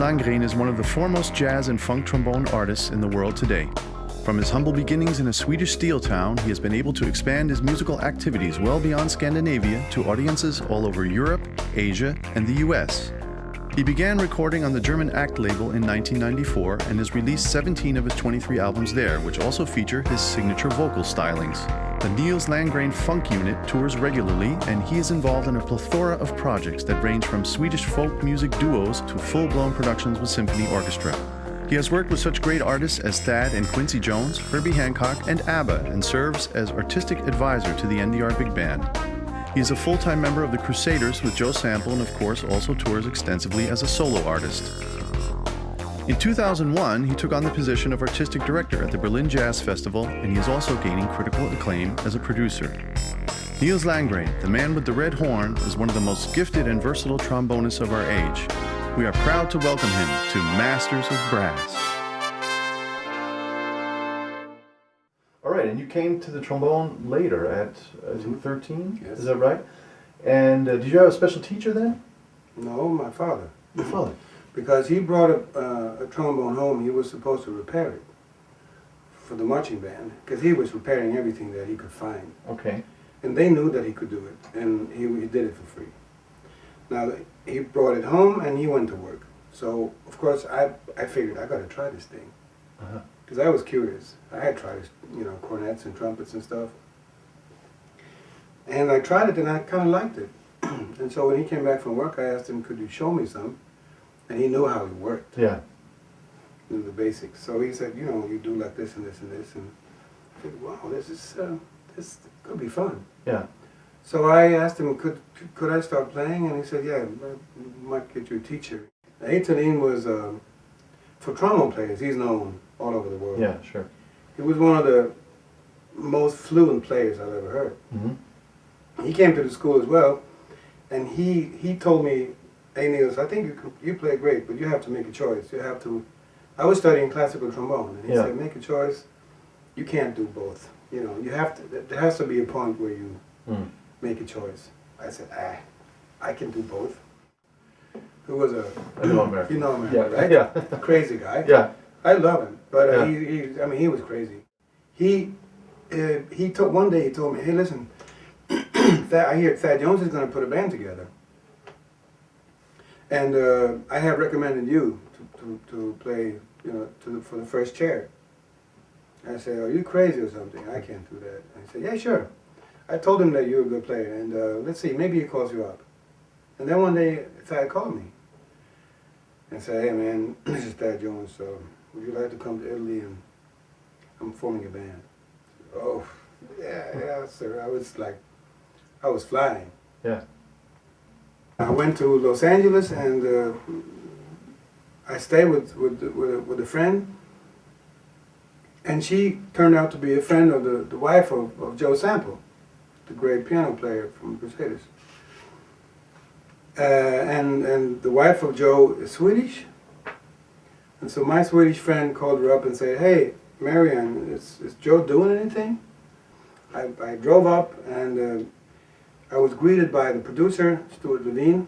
Landgren is one of the foremost jazz and funk trombone artists in the world today. From his humble beginnings in a Swedish steel town, he has been able to expand his musical activities well beyond Scandinavia to audiences all over Europe, Asia, and the US. He began recording on the German Act label in 1994 and has released 17 of his 23 albums there, which also feature his signature vocal stylings. The Nils Landgren Funk Unit tours regularly, and he is involved in a plethora of projects that range from Swedish folk music duos to full-blown productions with symphony orchestra. He has worked with such great artists as Thad and Quincy Jones, Herbie Hancock, and ABBA, and serves as artistic advisor to the NDR Big Band. He is a full-time member of the Crusaders with Joe Sample, and of course also tours extensively as a solo artist. In 2001, he took on the position of artistic director at the Berlin Jazz Festival, and he is also gaining critical acclaim as a producer. Nils Landgren, the man with the red horn, is one of the most gifted and versatile trombonists of our age. We are proud to welcome him to Masters of Brass. All right, and you came to the trombone later at, I think, 13? Yes. Is that right? And did you have a special teacher then? No, my father. Your father? Because he brought a trombone home, he was supposed to repair it for the marching band, because he was repairing everything that he could find. Okay. And they knew that he could do it, and he did it for free. Now, he brought it home and he went to work. So, of course, I figured I got to try this thing. Because I was curious. I had tried, cornets and trumpets and stuff. And I tried it and I kind of liked it. And so when he came back from work, I asked him, could you show me some? And he knew how it worked. Yeah. Knew the basics. So he said, you do like this and this and this. And I said, wow, this could be fun. Yeah. So I asked him, could I start playing? And he said, yeah, I might get you a teacher. Eitanine was, for trombone players, he's known all over the world. Yeah, sure. He was one of the most fluent players I've ever heard. Mm-hmm. He came to the school as well, and he told me, hey Nils, I think you play great, but you have to make a choice. You have to. I was studying classical trombone, and he said, make a choice. You can't do both. You have to. There has to be a point where you make a choice. I said, I can do both. Who was I know American. You know American, right? Yeah. Crazy guy. Yeah. I love him, but he was crazy. One day he told me, hey, listen, I hear Thad Jones is going to put a band together. And I have recommended you to play, for the first chair. I said, are you crazy or something? I can't do that. And he said, yeah, sure. I told him that you're a good player, and let's see, maybe he calls you up. And then one day, Thad called me and said, hey man, this is Thad Jones, so would you like to come to Italy, and I'm forming a band. Oh, yeah, sir. I was flying. Yeah. I went to Los Angeles, and I stayed with a friend, and she turned out to be a friend of the wife of Joe Sample, the great piano player from Crusaders. And the wife of Joe is Swedish, and so my Swedish friend called her up and said, hey, Marianne, is Joe doing anything? I drove up, and I was greeted by the producer, Stuart Levine,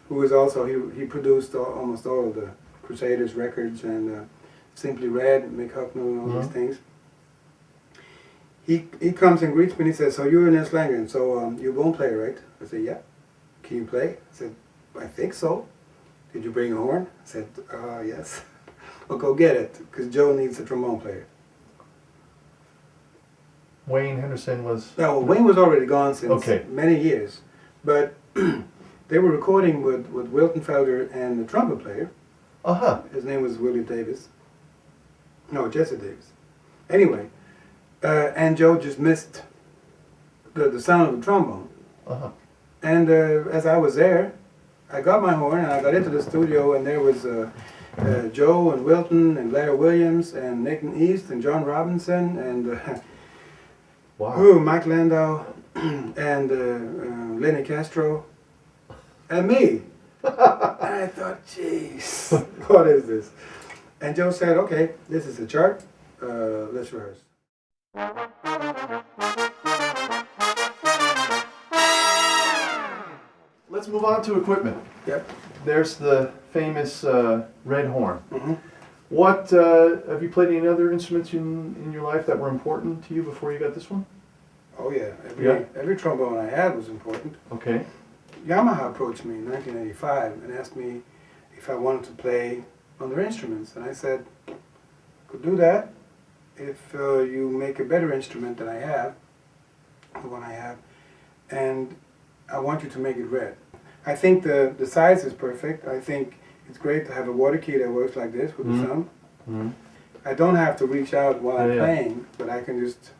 who is also, he produced almost all of the Crusaders records, and Simply Red, Mick Hucknall, and all these things. He comes and greets me, and he says, so you're Nils Landgren, so you won't play, right? I said, yeah. Can you play? I said, I think so. Did you bring a horn? I said, yes. Well, go get it, because Joe needs a trombone player. Wayne Henderson was... No, Wayne was already gone since many years. But they were recording with Wilton Felder and the trumpet player. His name was Willie Davis. No, Jesse Davis. Anyway, and Joe just missed the sound of the trombone. And as I was there, I got my horn and I got into the studio, and there was Joe and Wilton and Larry Williams and Nathan East and John Robinson and Mike Landau and Lenny Castro and me. And I thought, jeez, what is this? And Joe said, okay, this is the chart, let's rehearse. Let's move on to equipment. Yep. There's the famous red horn. Mm-hmm. What have you played any other instruments in your life that were important to you before you got this one? Oh yeah, every trombone I had was important. Okay. Yamaha approached me in 1985 and asked me if I wanted to play on their instruments, and I said, could do that if you make a better instrument than I have, the one I have, and I want you to make it red. I think the size is perfect. I think it's great to have a water key that works like this with the thumb. Mm-hmm. I don't have to reach out while I'm playing, but I can just,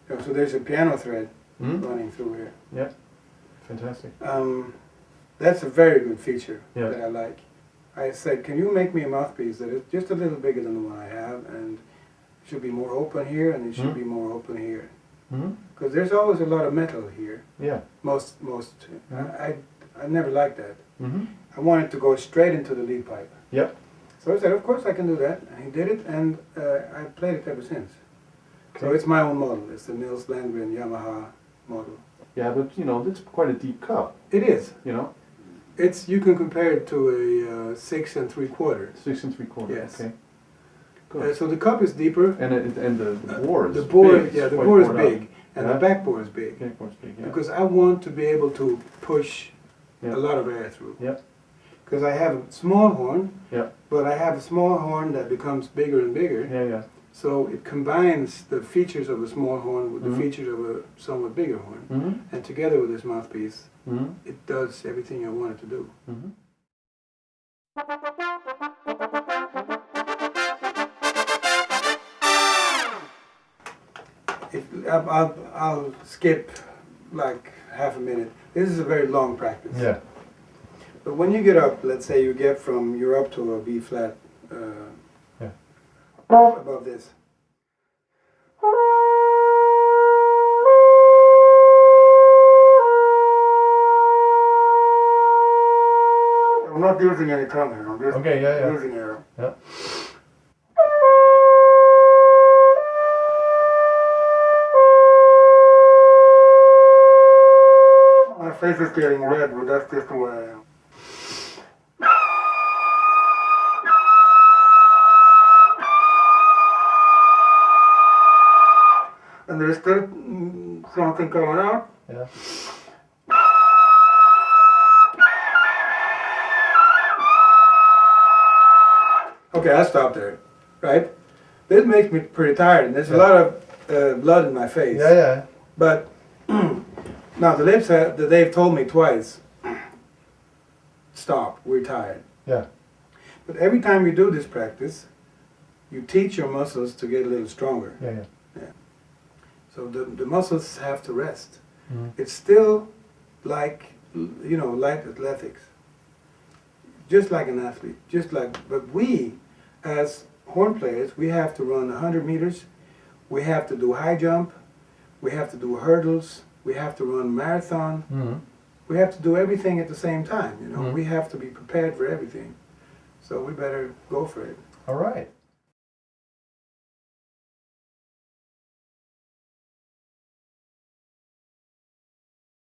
so there's a piano thread running through here. Yeah, fantastic. That's a very good feature that I like. I said, can you make me a mouthpiece that is just a little bigger than the one I have, and it should be more open here, and it should be more open here. Because there's always a lot of metal here. Yeah. Most. I never liked that. I wanted to go straight into the lead pipe. Yep. So I said, of course I can do that. And he did it, and I played it ever since. Okay. So it's my own model. It's the Nils Landgren Yamaha model. Yeah, but you know, it's quite a deep cup. It is. You know? You can compare it to a 6 3/4. 6 3/4. Yes. Okay. Good. So the cup is deeper. And the bore is big. Yeah, the bore is big. And the back bore is big. Because I want to be able to push a lot of air through. Yep. Because I have a small horn, but I have a small horn that becomes bigger and bigger. Yeah. So it combines the features of a small horn with the features of a somewhat bigger horn. And together with this mouthpiece, it does everything I want it to do. I'll skip like half a minute. This is a very long practice. Yeah. But when you get up, let's say you're up to a B flat above this. I'm not using any tongue here. I'm just using air. Yeah. My face is getting red, but that's just the way I am. And there's still something coming out. Yeah. Okay, I'll stop there. Right? This makes me pretty tired, and there's a lot of blood in my face. Yeah. But now the lips they've told me twice, stop, we're tired. Yeah. But every time you do this practice, you teach your muscles to get a little stronger. Yeah. So the muscles have to rest. It's still like, light athletics. Just like an athlete. But we, as horn players, we have to run 100 meters. We have to do high jump. We have to do hurdles. We have to run marathon. We have to do everything at the same time. We have to be prepared for everything. So we better go for it. All right.